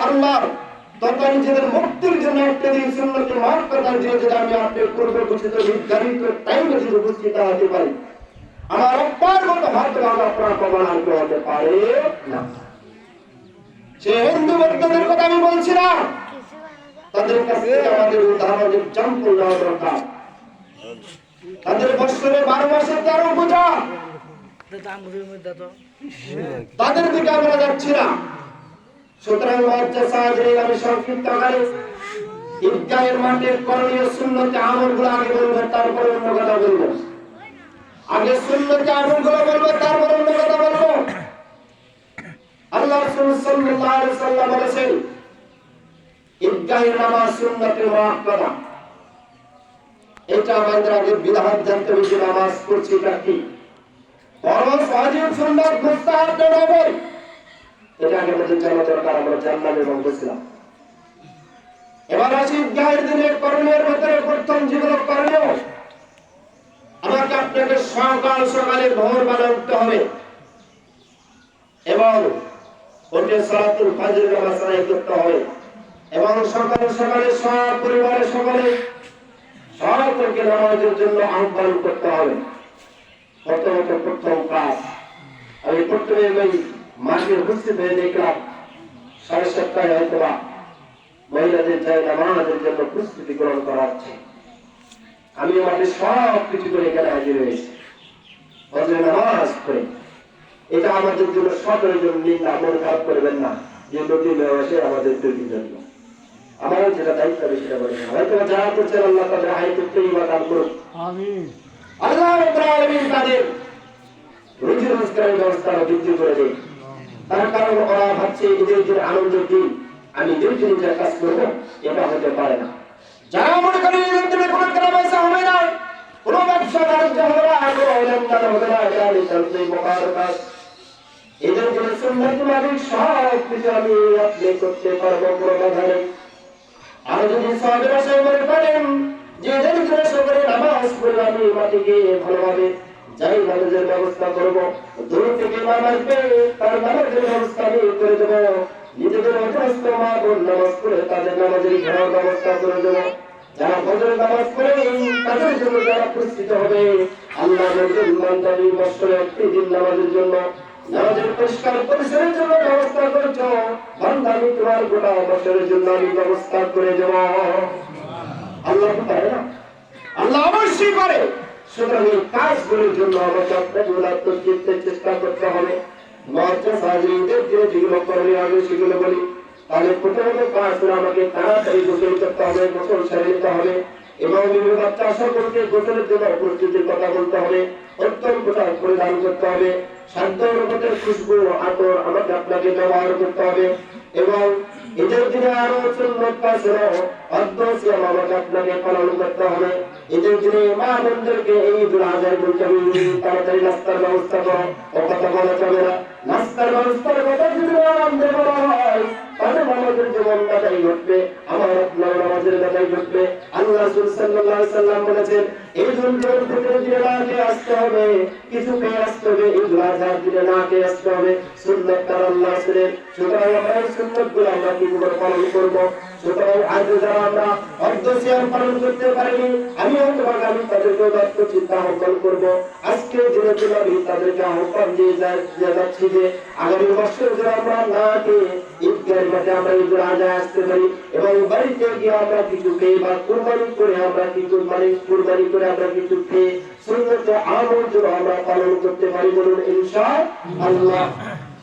আল্লাহ তথা নিজেদের মুক্তির জন্য একটা দিন সুন্নতের মহত্বতার জন্য যদি আমি আপনার পূর্বে ঘোষিত নির্ধারিত টাইমে যদি উপস্থিত হতে পারি, আমার অব্বার মতো হয়তো আপনার প্রমাণ আনতে হতে পারে না। সে হিন্দু বৌদ্ধদের কথা আমি বলছি না, তাদের কাছ থেকে আমাদের উদাহরণ এক্সাম্পল দেওয়া দরকার। তাদের বৎসরে 12 মাসে 13 পূজা, তাদের দিকে আমরা যাচ্ছি না। সুতরাং আমি সংক্ষিপ্ত আকারে ঈদগাহের মাঠের করণীয় সুন্নতে আমলগুলো আগে বলবো, তারপরে অন্য কথা বলবো। আগে সুন্নতে আমলগুলো বলবো, তারপরে অন্য কথা বলবো। আল্লাহ রাসূল সাল্লাল্লাহু আলাইহি ওয়াসাল্লাম বলেছেন, ঈদগাহের নামাজ সুন্নতে মুআক্কাদা। এটা আমাদের আগে বিধান জানতে হবে যে নামাজ পড়ছি এটা কি, ফরজ ওয়াজিব সুন্নাত মুস্তাহাব নফল, এটা আগে আমাদের জানা দরকার। আমরা জানলাম এবং বুঝলাম। এবার আসি ঈদগাহের দিনের করণীয়ের ভিতরে প্রথম যেগুলো করণীয়, আমাকে আপনাকে সকাল সকালে ভোরবেলা উঠতে হবে এবং উঠে সালাতুল ফজর নামাজ আদায় করতে হবে এবং সকাল সকালে সব পরিবারের সকলে সকলকে নামাজের জন্য আহ্বান করতে হবে। প্রথম কাজ, আমি প্রথমে ওই মাঠে উপস্থিত হয়ে দেখলাম 7:30 হয়তো বা মহিলাদের চাই নামাজের জন্য প্রস্তুতি গ্রহণ করা হচ্ছে। আমি মাঠে সব কিছু করে এখানে হাজির হয়েছি ফজরের নামাজ পড়ে। এটা আমাদের জন্য সকলের জন্য নিন্দা, মন খারাপ করবেন না যে নদী ব্যবসে আমাদের তৈরির জন্য। আমারও যেটা দায়িত্ব হবে সেটা বলি না, হয়তো যারা করছেন আল্লাহ তাদের হাইতে তৈরি দান করুন। আল্লাহ রাব্বুল আলামিন তাদের রুজি রোজগারের ব্যবস্থা বৃদ্ধি করে দেয়। তার কারণ ওরা ভাবছে ঈদের দিন আনন্দের দিন আমি দুই যা কাজ করবো, এটা হতে পারে না। যারা মনে করেন ঈদের দিনে কোনো কেনা পয়সা হবে না, কোনো ব্যবসা বাণিজ্য হবে না, কোনো লেনদেন হবে না, এটা নিতান্তই মহার কাজ। ঈদের দিনে সুন্নাত মাফিক সব কিছু আমি আপনি করতে পারবো, কোনো বাধা নেই। আর যদি সওয়াবের আশায় মনে করেন যে ঈদের দিনে সকালে নামাজ পড়লে আমি মাটিকে ভালোভাবে যাই নামাজের ব্যবস্থা করবো, দূর থেকে ইমাম আসবে তার নামাজের ব্যবস্থা আমি করে দেবো, নিজেদের অভ্যস্ত মা বোন নামাজ পড়ে তাদের নামাজের ঘেরার ব্যবস্থা করে দেবো। যারা ফজরের নামাজ পড়ে তাদের জন্য যারা প্রস্তুত হবে, আল্লাহ বলেন বান্দামি বছরে একটি দিন নামাজের জন্য, নামাজের পরিষ্কার পরিসরের জন্য ব্যবস্থা করছো, বান্দা আমি তোমার গোটা বছরের জন্য আমি ব্যবস্থা করে দেব। আল্লাহ তো পারে না, আল্লাহ অবশ্যই পারে। সুতরাং এই কাজগুলোর জন্য আমাকে আপনাকে উদাত্তচিত্তে চেষ্টা করতে হবে। যেগুলো করণীয় হবে সেগুলো বলি। তাহলে প্রথমত কাজ করে আমাকে তাড়াতাড়ি গোসল করতে হবে, গোসল সেরে নিতে হবে এবং বিভিন্ন বাচ্চা সকলকে গোসলের জন্য প্রস্তুতির কথা বলতে হবে, উত্তম পোশাক পরিধান করতে হবে, সাধ্য রকমের খুশবু আতর আমাকে আপনাকে ব্যবহার করতে হবে এবং ঈদের দিনে আরো সুন্নত কাজ হলো অর্ধসিয়াম আমাকে আপনাকে পালন করতে হবে। ঈদের দিনে মা বোনদেরকে এই ঈদুল আজহার বলতে হবে তাড়াতাড়ি নাস্তার ব্যবস্থা করো, ও কথা বলা যাবে না। নাস্তার ব্যবস্থার কথা যদি আমাদের বলা হয় তাহলে আমাদের জীবন বাধাই ঘটবে, আমার আপনার নামাজের বাধাই ঘটবে। আল্লাহ রাসূল সাল্লাল্লাহু আলাইহি সাল্লাম বলেছেন ঈদুল ফিতরের দিনে না খেয়ে আসতে হবে, কিছু খেয়ে আসতে হবে, ঈদুল আজহার দিনে না খেয়ে আসতে হবে। সুন্নাত তার আল্লাহ রাসূলের। সুতরাং আমরা এই সুন্নাতগুলো আমরা কি করে পালন করব? সুতরাং আজ যারা আমরা অর্ধসিয়াম পালন করতে পারিনি, আমি হয়তো আগামী তাদেরকে দত্ত চিন্তা আহ্বান করবো। আজকে দিনের জন্য আমি তাদেরকে আহ্বান দিয়ে যাচ্ছি যে আগামী বছর যেন আমরা না খেয়ে ঈদগাহের মাঠে আমরা ঈদুল আজহা আসতে পারি এবং বাড়িতে গিয়ে আমরা কিছু খেয়ে বা কুরবানি করে আমরা কিছু কুরবানি করে আমরা কিছু খেয়ে সুন্নতে আমল যেন আমরা পালন করতে পারি, বলুন ইনশাআল্লাহ।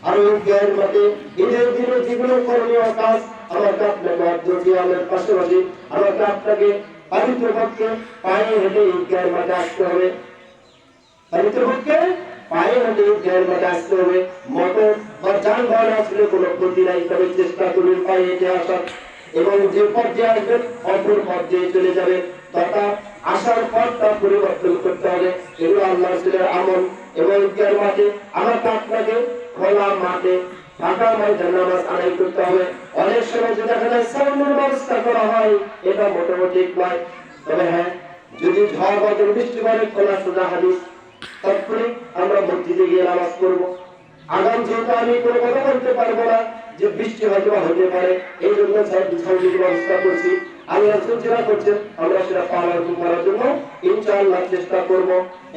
আর ঈদগাহের মাঠে ঈদের দিনে যেগুলো করণীয় কাজ আমাকে আপনাকে অর্ধসিয়ামের পাশাপাশি আমাকে আপনাকে পবিত্রপক্ষে পায়ে হেঁটে ঈদগাহের মাঠে আসতে হবে, পবিত্রপক্ষে পায়ে হেঁটে ঈদগাহের মাঠে আসতে হবে। মোটর বা যানবাহন আসলে কোনো ক্ষতি নাই, তবে চেষ্টা করবেন পায়ে হেঁটে আসার এবং যে পর্যায়ে আসবেন অপর পর্যায়ে চলে যাবে, তথা আসার পথটা পরিবর্তন করতে হবে। এগুলো আল্লাহ রাসূলের আমল। এবং ঈদগাহের মাঠে আমাকে আপনাকে খোলা মাঠে ফাঁকা ময়দানে নামাজ আদায় করতে হবে। অনেক সময় যে দেখা যায় সাউন্ডের ব্যবস্থা করা হয়, এটা মোটেও ঠিক নয়। তবে হ্যাঁ, যদি ঝড় বাদল বৃষ্টি পড়ে খোলা সোজা হাদিস, তৎক্ষণিক আমরা মসজিদে গিয়ে নামাজ পড়বো। আগাম যেহেতু আমি কোনো কথা বলতে পারবো না, যে বৃষ্টি হয়তো হতে পারে, এই জন্য ছাউনির ব্যবস্থা করছি। আল্লাহ রাসূল যেটা করছেন আমরা সেটা পালন করার জন্য ইনশাআল্লাহ চেষ্টা করব।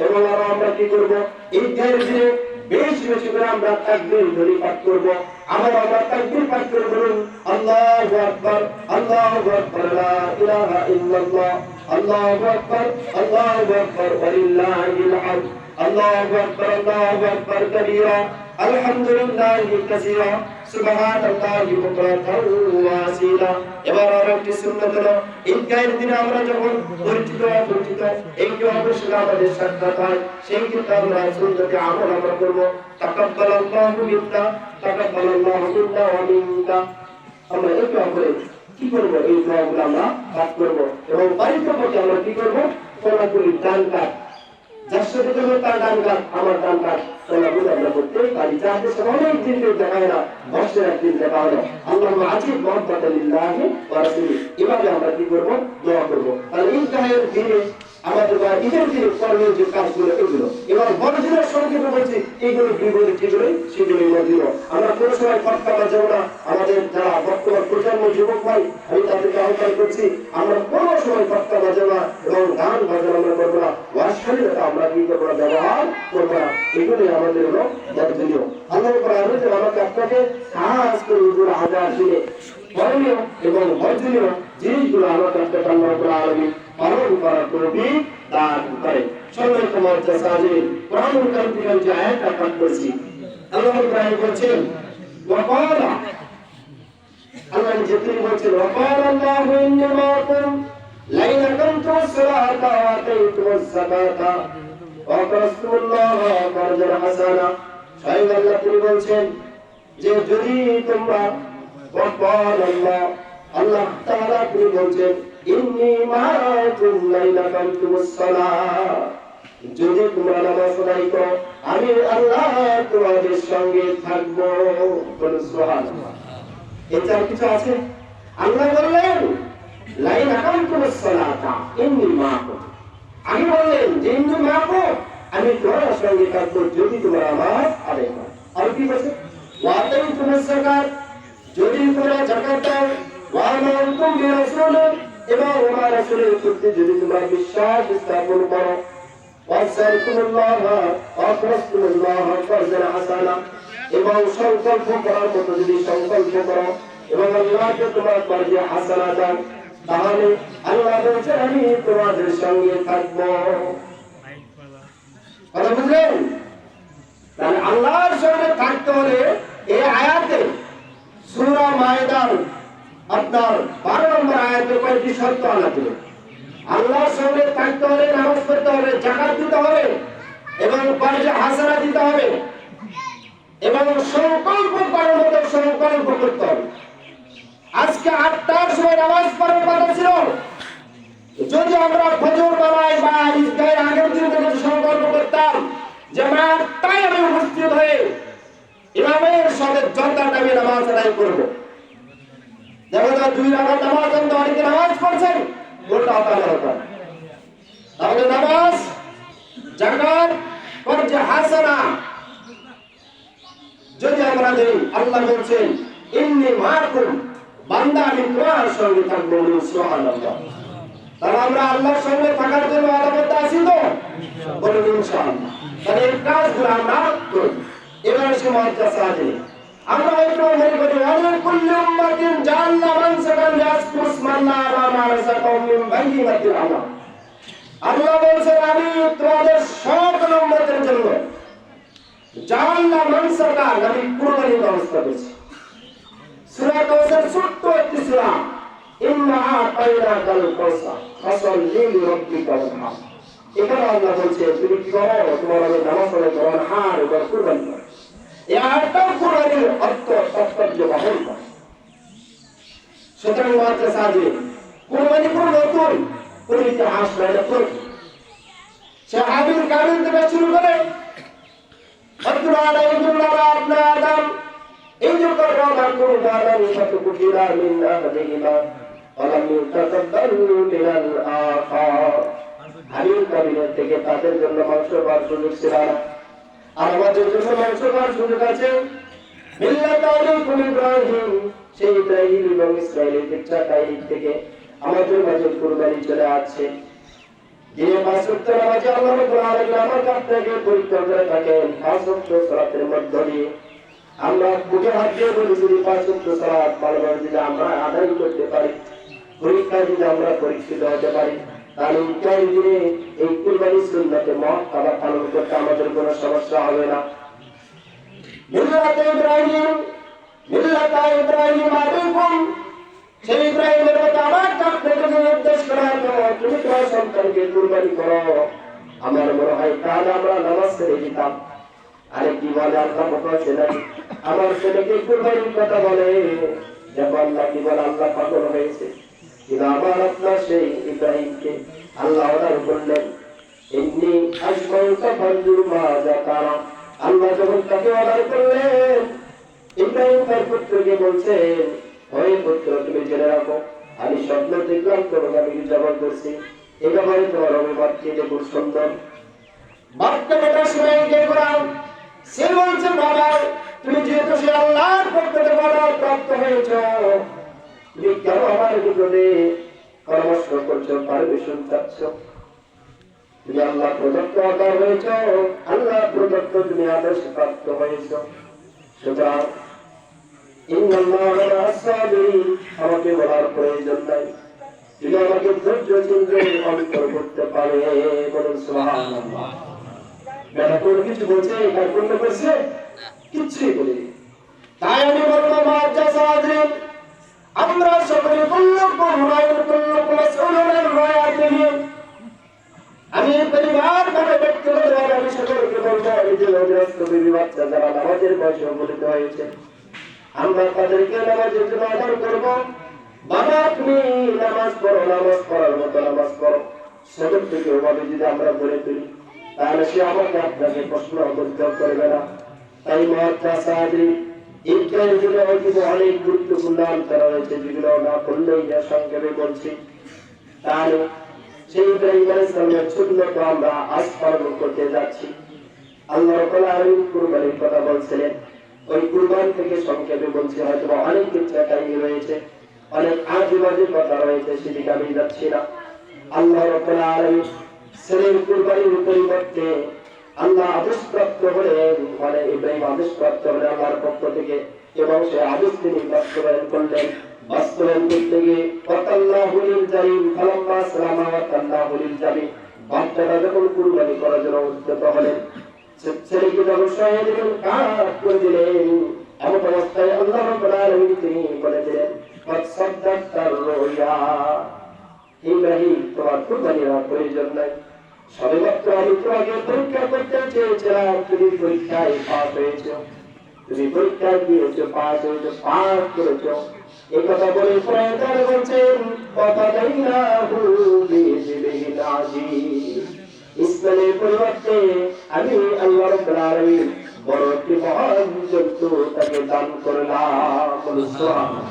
এবং আরো আমরা কি করব, এই দিনে বেশি বেশি করে আমরা তাকবীর ধ্বনি পাঠ করব। আমরা তাকবীর পাঠ করে বলুন আল্লাহু আকবার, আল্লাহু আকবার, লা ইলাহা ইল্লাল্লাহ, আল্লাহু আকবার, আল্লাহু আকবার, ওয়ালিল্লাহিল হামদ, আল্লাহু আকবার, আল্লাহু আকবার কাবীরা, আলহামদুলিল্লাহি কাসীরা, সুবহানাল্লাহি বুকরাতান ওয়া আসীলা। এবার আরেকটি সুন্নাত হলো ঈদগাহের দিনে আমরা যখন পরিচিত এই যে অবশ্যই আমাদের সাক্ষাৎ হয়, সেই ক্ষেত্রে আমরা সুন্নতে আমল আমরা করব। তাকাব্বালাল্লাহু মিন্না, তাকাব্বালাল্লাহু মিন্না ওয়া মিনকা। আমরা একটু করে কি করব, এই দোয়াগুলো আমরা পাঠ করব। এবং বাড়িতে বসে আমরা কি করব, সোনাগুলি দান কাট, যার সাথে করবো তার ডান কাট, আমার ডান কাট, সোনাগুলো আমরা করতে পারি। যাতে অনেক দিন দেখা হয় না, বছর একদিন দেখা হলো। আল্লাহ আজিব মহব্বত লিল্লাহি ওয়া রাসূলি, এভাবে আমরা কি করব, দোয়া করব। তাহলে ঈদগাহের দিনে আমাদের বা ঈদের দিনে করণীয় যে কাজগুলো এগুলো। এবার বড়দিনের সংক্ষেপে বলছি, এইগুলো বিবরণ যেগুলোই সেগুলোই বড়দিন। আমরা কোনো সময় ফটকা বাজাবো না। আমাদের যারা বর্তমান প্রজন্ম যুবক ভাই, আমি তাদেরকে আহ্বান করছি, আমরা কোনো সময় ফটকা বাজাবো না এবং গান বাজানো আমরা করবো না, ওয়াশালীনতা আমরা কি করবো না, ব্যবহার করবো না। এগুলোই আমাদের হলো বড়দিনীয়। আল্লাহ আমাকে আপনাকে কাজ করে ঈদুল আজহার দিনে করণীয় এবং বর্জনীয় জিনিসগুলো আমাকে আপনাকে আল্লাহ রাব্বুল আলামিন পালন করার তৌফিক দান করেন। সম্মানিত মুআজ্জাজ হাজিরিন, কোরআনুল কারীম থেকে যে আয়াতটা পাঠ করেছি, আল্লাহ ইব্রাহিম বলেন ওয়াকালা, আল্লাহ নিজেই বলেন ওয়াকালা আল্লাহু ইন্নী মাআকুম লাইন আকামতুস সালাতা ওয়া আতাইতুমুজ যাকাতা ওয়া আকরাতুল্লাহা কারজান হাসানা। স্বয়ং আল্লাহ তিনি বলেন যে যদি তোমরা ওয়াকালা আল্লাহ তাআলা তিনি বলেন ইন্নী মাআকুম লাইন আকামতুস সালাত, যদি তোমরা নামাজ আদায় করো আমি আল্লাহ তোমাদের সঙ্গে থাকবো। বলুন সুবহানাল্লাহ। এটা কিছু আছে? আল্লাহ বললেন লাইন আকামতুস সালাতা ইন্নী মাআকুম, আমি বললেন যে ইন্নী মাআকুম, আমি তোমাদের সঙ্গে থাকবো যদি তোমরা নামাজ আদায় করো। আর কি বলছে ওয়া আতাইতুমুজ যাকাত, যদি তোমরা যাকাত দাও, ওয়া আমানতুম বিরাসূলি, এবং আমার রাসূলের প্রতি যদি তোমরা বিশ্বাস স্থাপন করো, ওয়াসারকুমুল্লাহা ওয়াকরাতুল্লাহা কারজান হাসানা, এবং সংকল্প করার মতো যদি সংকল্প করো এবং আল্লাহকে তোমার কারজে হাসানা দাও, তাহলে আল্লাহ বলছেন আমি তোমাদের সঙ্গে থাকবো। কথা বুঝলেন? তাহলে আল্লাহর সঙ্গে থাকতে হলে এই আয়াতে সূরা মায়দার আপনার 12 নম্বর আয়াতে কয়েকটি শর্ত আনা ছিল। আল্লাহর সঙ্গে থাকতে হলে নামাজ পড়তে হবে, যাকাত দিতে হবে এবং কারজে হাসানা দিতে হবে এবং সংকল্প করার মতো সংকল্প করতে হবে। আজকে 8টার সময় নামাজ পড়ার কথা ছিল, যদি আমরা ফজর বেলায় বা ঈদের আগের দিন থেকে সংকল্প করতাম যে আমরা 8টায় আমি উপস্থিত হয়ে ইমামের সাথে যথাযথ আমি নামাজ আদায় করবো। দেখো তো 2 রাকাত নামাজ আমরা অনেকে নামাজ পড়ছেন, ওটা আলাদা ব্যাপার। তাহলে নামাজ, যাকাত, কারজে হাসানা যদি আমরা দেই, আল্লাহ বলছেন ইন্নী মাআকুম, বান্দা আমি তোমার সঙ্গে থাকবো। সুবহানাল্লাহ। তাহলে আমরা আল্লাহর সঙ্গে থাকার জন্য আলাদা আছি তো, বলুন ইনশাআল্লাহ। তাহলে এই কাজগুলো আমরা করব। এবারে সমাজ আছে, আমরা একটু মনে করি অনেক কুল্লু উম্মাতিন জাআলনা মানসাকান ইয়াসকুসমাল্লাহ আলা মা রাযাকাহুম মিন বাইয়িনাতিল আমা। আল্লাহ বলেন আমি তোমাদের সকল উম্মতের জন্য জাআলনা মানসাকান, আমি কুরবানির ব্যবস্থা করেছি। সূরা কাউসার ছোট্ট একটি সূরা, ইন্না আতাইনাকাল কাউসার ফাসাল্লি লিরাব্বিকা ওয়ানহার। এখানে আল্লাহ বলছে তুমি কি করো, তোমার আমি নামাজ পড়ে তোমার হার এবং কুরবানি করো। একটা কুরবানির অর্থ তাৎপর্য বহন করে। সুতরাং মাত্র সাজে কুরবানি কোন নতুন কোন ইতিহাস নয়, নতুন সে হাবিল কাবিল থেকে শুরু করে আদম এই যে করবার কুরবানি শত কুটিরা মিন আহদিহিমা ওয়ালাম ইউতাকাব্বালু মিনাল আখার। হাবিল কাবিলের থেকে তাদের জন্য মাংস খাওয়ার সুযোগ ছিল না, আর আমাদের জন্য মাংস খাওয়ার সুযোগ আছে। মিল্লাত আলাইকুম ইব্রাহিম, সেই ইব্রাহিম এবং ইসমাঈলের পিতৃ থেকে আমাদের মাঝে কুরবানি চলে আসছে। যিনি পাঁচ ওয়াক্ত নামাজে আল্লাহ রাব্বুল আলামিন আমার আপনাকে পরীক্ষা করে থাকেন। পাঁচ ওয়াক্ত সালাতের মধ্য দিয়ে আমরা বুকে হাত দিয়ে বলি, যদি পাঁচ ওয়াক্ত সালাত ভালোভাবে যদি আমরা আদায় করতে পারি, পরীক্ষায় যদি আমরা পরীক্ষিত হতে পারি, তাহলে ইসরাইল দিনে এই কুরবানির সুন্নতে মুআক্কাদা পালন করতে আমাদের কোনো সমস্যা হবে না। মিল্লাতে ইব্রাহিম, মিল্লাতা ইব্রাহিম আলাইকুম, সেই ইব্রাহিমের মতো আমার আপনাকে নির্দেশ করার জন্য তুমি তোমার সন্তানকে কুরবানি করো। আমার মনে হয় তাহলে আমরা নামাজ ছেড়ে দিতাম। আরে কি বলে আল্লাহ বলছে না, আমার ছেলেকে কুরবানির কথা বলে, দেখো আল্লাহ কি বলে, আল্লাহ পাগল হয়েছে। কিন্তু আমার আপনার সেই ইব্রাহিমকে আল্লাহ অর্ডার করলেন, এমনি আজমাউকা ফানজুর মা যাতারা। আল্লাহ যখন তাকে অর্ডার করলেন, ইব্রাহিম তার পুত্রকে বলছেন, ওই পুত্র তুমি জেনে রাখো, আমি স্বপ্ন দেখলাম তোমাকে আমি জবাব করছি, এ ব্যাপারে তোমার অভিমত কি খুব সুন্দর। বাক্য কথা শুনে কে করাম, সে বলছে বাবা তুমি যেহেতু সে আল্লাহর পক্ষ থেকে অর্ডার প্রাপ্ত হয়েছ, তুমি কেন আমার বিরুদ্ধে পরামর্শ করছো, পারমিশন চাচ্ছ? তুমি আল্লাহ প্রদত্ত অর্ডার হয়েছ, আল্লাহ প্রদত্ত তুমি আদেশ প্রাপ্ত হয়েছ। সুতরাং আমাকে বলার প্রয়োজন নাই, তুমি আমাকে ধৈর্য চিন্তে অন্তর করতে পারে। বলুন সুবহানাল্লাহ। বেটা কোনো কিছু বলছে, কার্পণ্য করছে, কিচ্ছুই বলিনি। তাই আমি বলবো আমরা সকলে আমি পরিবার ভাবে ব্যক্তিগতভাবে আমি সকলকে বলবো, আমি যে অভিরস্ত বিবি বাচ্চা যারা নামাজের বয়সে উপনীত হয়েছে, আমরা তাদেরকে নামাজের জন্য আহ্বান করবো, বাবা তুমি নামাজ পড়ো, নামাজ পড়ার মতো নামাজ পড়ো। সদর থেকে ওভাবে যদি আমরা বলে তুলি, তাহলে সে আমাকে আপনাকে প্রশ্ন করবে না। তাই অনেক গুরুত্বপূর্ণ আলোচনা রয়েছে, যেগুলো না করলেই সংক্ষেপে বলছি। তাহলে সেই ইব্রাহিম আলাইহিস সালামের সুন্নাত আমরা আজ পালন করতে যাচ্ছি। আল্লাহ রাব্বুল আলামিন কুরবানির কথা বলছিলেন, ওই কুরবানি থেকে সংক্ষেপে বলছি, হয়তো অনেক কিছু রয়েছে, অনেক আজেবাজে কথা রয়েছে, সেদিকে আমি যাচ্ছি না। আল্লাহ রাব্বুল আলামিন ছেলের কুরবানির পরিবর্তে আল্লাহ আদেশপ্রাপ্ত হলেন, মানে ইব্রাহিম আদেশপ্রাপ্ত হলেন আল্লাহর পক্ষ থেকে, এবং সে আদেশ তিনি বাস্তবায়ন করলেন। বাস্তবায়ন করতে গিয়ে বাচ্চাটা যখন কুরবানি করার জন্য উদ্যত হলেন, ছেলেকে যখন সহায় দিলেন, কাজ করে দিলেন, এমন অবস্থায় আল্লাহ রাব্বুল আলামিন তিনি বলে দিলেন, ইব্রাহিম তোমার কুরবানি হওয়ার প্রয়োজন নাই, সবেমাত্র আমি তোমাকে পরীক্ষা করতে চেয়েছিলাম, তুমি পরীক্ষায় পাস হয়েছ, তুমি পরীক্ষায় দিয়েছো, পাস হয়েছো, পাস করেছো। এই কথা বলে পয়গম্বর বলছেন, ইসমাইলের পরিবর্তে আমি আল্লাহ রাব্বুল আলামিন বড় একটি মহান জন্তু তাকে দান করলাম। সুবহানাল্লাহ।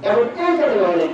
এবং এই কারণে অনেক